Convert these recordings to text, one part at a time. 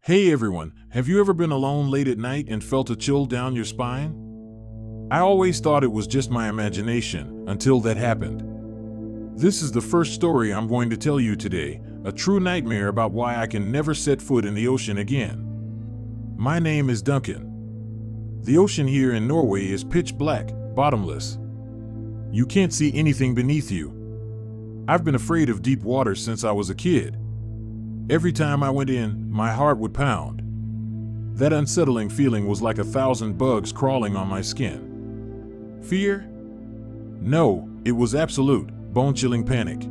Hey everyone, have you ever been alone late at night and felt a chill down your spine? I always thought it was just my imagination, until that happened. This is the first story I'm going to tell you today, a true nightmare about why I can never set foot in the ocean again. My name is Duncan. The ocean here in Norway is pitch black, bottomless. You can't see anything beneath you. I've been afraid of deep water since I was a kid. Every time I went in, my heart would pound. That unsettling feeling was like 1,000 bugs crawling on my skin. Fear? No, it was absolute, bone-chilling panic.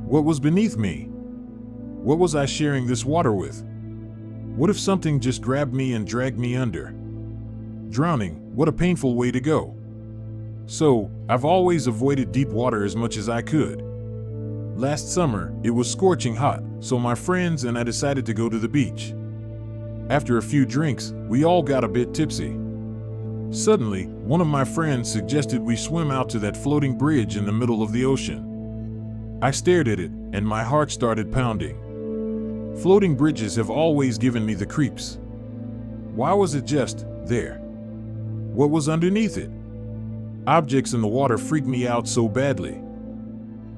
What was beneath me? What was I sharing this water with? What if something just grabbed me and dragged me under? Drowning, what a painful way to go. So, I've always avoided deep water as much as I could. Last summer, it was scorching hot, so my friends and I decided to go to the beach. After a few drinks, we all got a bit tipsy. Suddenly, one of my friends suggested we swim out to that floating bridge in the middle of the ocean. I stared at it, and my heart started pounding. Floating bridges have always given me the creeps. Why was it just there? What was underneath it? Objects in the water freaked me out so badly.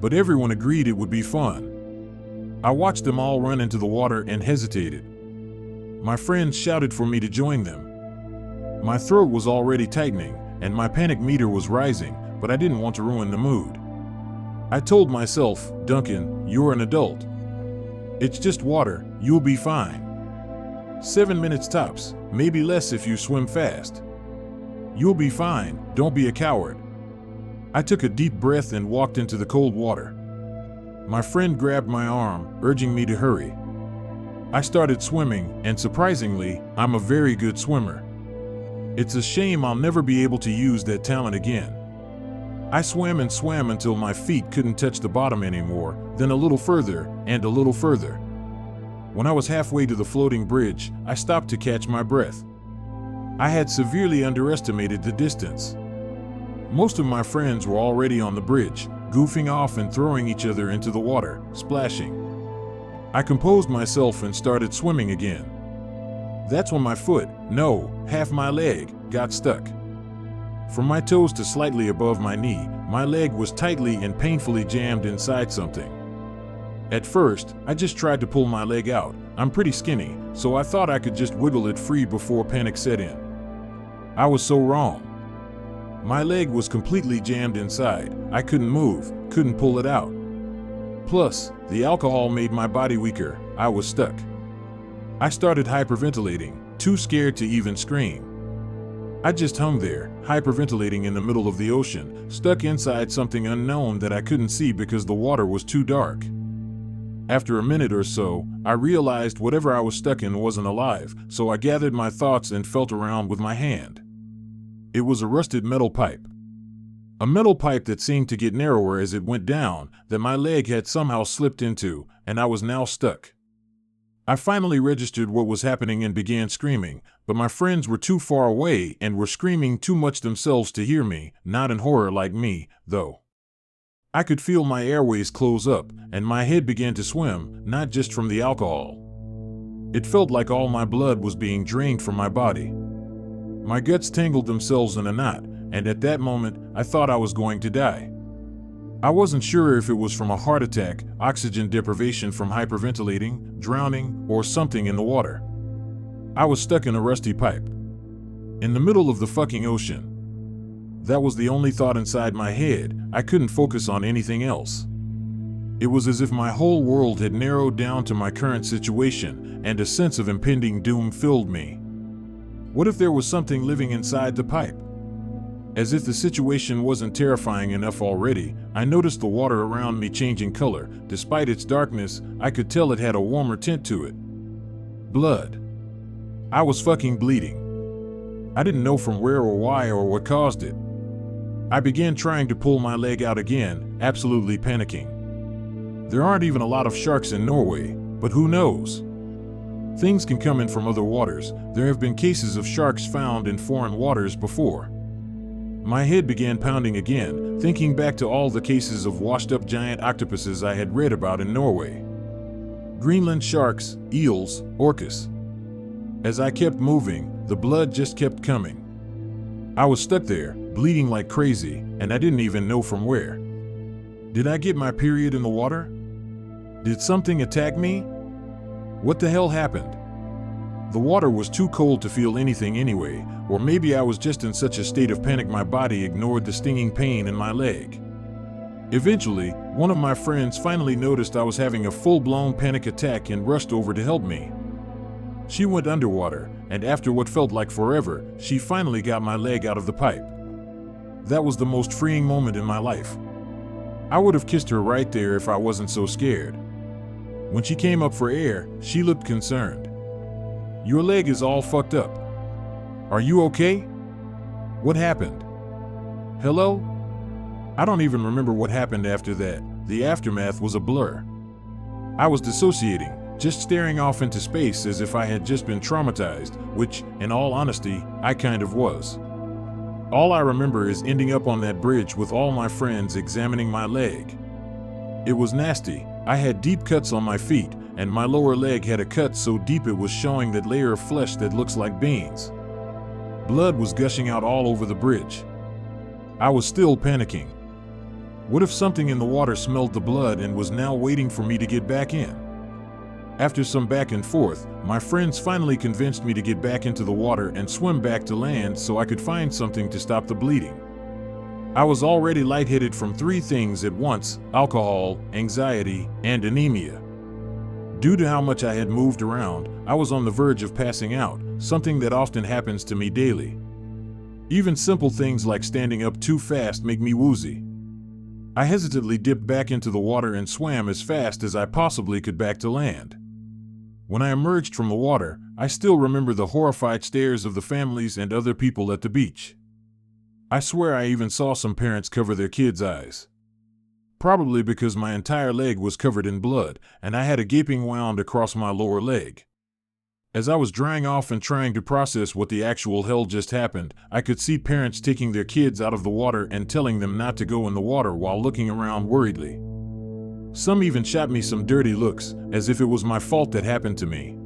But everyone agreed it would be fun. I watched them all run into the water and hesitated. My friends shouted for me to join them. My throat was already tightening, and my panic meter was rising, but I didn't want to ruin the mood. I told myself, Duncan, you're an adult. It's just water, you'll be fine. 7 minutes tops, maybe less if you swim fast. You'll be fine, don't be a coward. I took a deep breath and walked into the cold water. My friend grabbed my arm, urging me to hurry. I started swimming, and surprisingly, I'm a very good swimmer. It's a shame I'll never be able to use that talent again. I swam and swam until my feet couldn't touch the bottom anymore, then a little further, and a little further. When I was halfway to the floating bridge, I stopped to catch my breath. I had severely underestimated the distance. Most of my friends were already on the bridge, goofing off and throwing each other into the water, splashing. I composed myself and started swimming again. That's when my foot, no, half my leg, got stuck. From my toes to slightly above my knee, my leg was tightly and painfully jammed inside something. At first, I just tried to pull my leg out. I'm pretty skinny, so I thought I could just wiggle it free before panic set in. I was so wrong. My leg was completely jammed inside. I couldn't move, couldn't pull it out. Plus, the alcohol made my body weaker. I was stuck. I started hyperventilating, too scared to even scream. I just hung there, hyperventilating in the middle of the ocean, stuck inside something unknown that I couldn't see because the water was too dark. After a minute or so, I realized whatever I was stuck in wasn't alive, so I gathered my thoughts and felt around with my hand. It was a rusted metal pipe. A metal pipe that seemed to get narrower as it went down, that my leg had somehow slipped into, and I was now stuck. I finally registered what was happening and began screaming, but my friends were too far away and were screaming too much themselves to hear me, not in horror like me, though. I could feel my airways close up, and my head began to swim, not just from the alcohol. It felt like all my blood was being drained from my body. My guts tangled themselves in a knot, and at that moment, I thought I was going to die. I wasn't sure if it was from a heart attack, oxygen deprivation from hyperventilating, drowning, or something in the water. I was stuck in a rusty pipe. In the middle of the fucking ocean. That was the only thought inside my head. I couldn't focus on anything else. It was as if my whole world had narrowed down to my current situation, and a sense of impending doom filled me. What if there was something living inside the pipe? As if the situation wasn't terrifying enough already, I noticed the water around me changing color. Despite its darkness, I could tell it had a warmer tint to it. Blood. I was fucking bleeding. I didn't know from where or why or what caused it. I began trying to pull my leg out again, absolutely panicking. There aren't even a lot of sharks in Norway, but who knows? Things can come in from other waters. There have been cases of sharks found in foreign waters before. My head began pounding again, thinking back to all the cases of washed-up giant octopuses I had read about in Norway. Greenland sharks, eels, orcas. As I kept moving, the blood just kept coming. I was stuck there, bleeding like crazy, and I didn't even know from where. Did I get my period in the water? Did something attack me? What the hell happened? The water was too cold to feel anything anyway, or maybe I was just in such a state of panic my body ignored the stinging pain in my leg. Eventually, one of my friends finally noticed I was having a full-blown panic attack and rushed over to help me. She went underwater, and after what felt like forever, she finally got my leg out of the pipe. That was the most freeing moment in my life. I would have kissed her right there if I wasn't so scared. When she came up for air, she looked concerned. "Your leg is all fucked up. Are you okay? What happened? Hello?" I don't even remember what happened after that. The aftermath was a blur. I was dissociating, just staring off into space as if I had just been traumatized, which, in all honesty, I kind of was. All I remember is ending up on that bridge with all my friends examining my leg. It was nasty. I had deep cuts on my feet, and my lower leg had a cut so deep it was showing that layer of flesh that looks like beans. Blood was gushing out all over the bridge. I was still panicking. What if something in the water smelled the blood and was now waiting for me to get back in? After some back and forth, my friends finally convinced me to get back into the water and swim back to land so I could find something to stop the bleeding. I was already lightheaded from 3 things at once: alcohol, anxiety, and anemia. Due to how much I had moved around, I was on the verge of passing out, something that often happens to me daily. Even simple things like standing up too fast make me woozy. I hesitantly dipped back into the water and swam as fast as I possibly could back to land. When I emerged from the water, I still remember the horrified stares of the families and other people at the beach. I swear I even saw some parents cover their kids' eyes. Probably because my entire leg was covered in blood, and I had a gaping wound across my lower leg. As I was drying off and trying to process what the actual hell just happened, I could see parents taking their kids out of the water and telling them not to go in the water while looking around worriedly. Some even shot me some dirty looks, as if it was my fault that happened to me.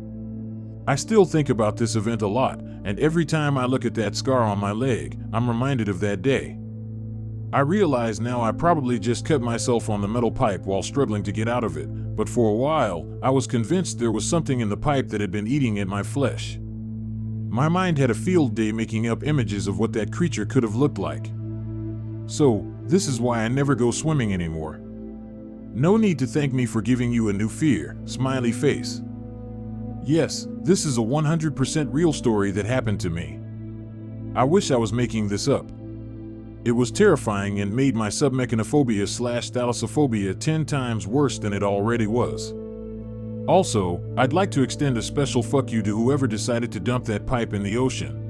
I still think about this event a lot, and every time I look at that scar on my leg, I'm reminded of that day. I realize now I probably just cut myself on the metal pipe while struggling to get out of it, but for a while, I was convinced there was something in the pipe that had been eating at my flesh. My mind had a field day making up images of what that creature could have looked like. So, this is why I never go swimming anymore. No need to thank me for giving you a new fear, smiley face. Yes, this is a 100% real story that happened to me. I wish I was making this up. It was terrifying and made my submechanophobia/thalassophobia 10 times worse than it already was. Also, I'd like to extend a special fuck you to whoever decided to dump that pipe in the ocean.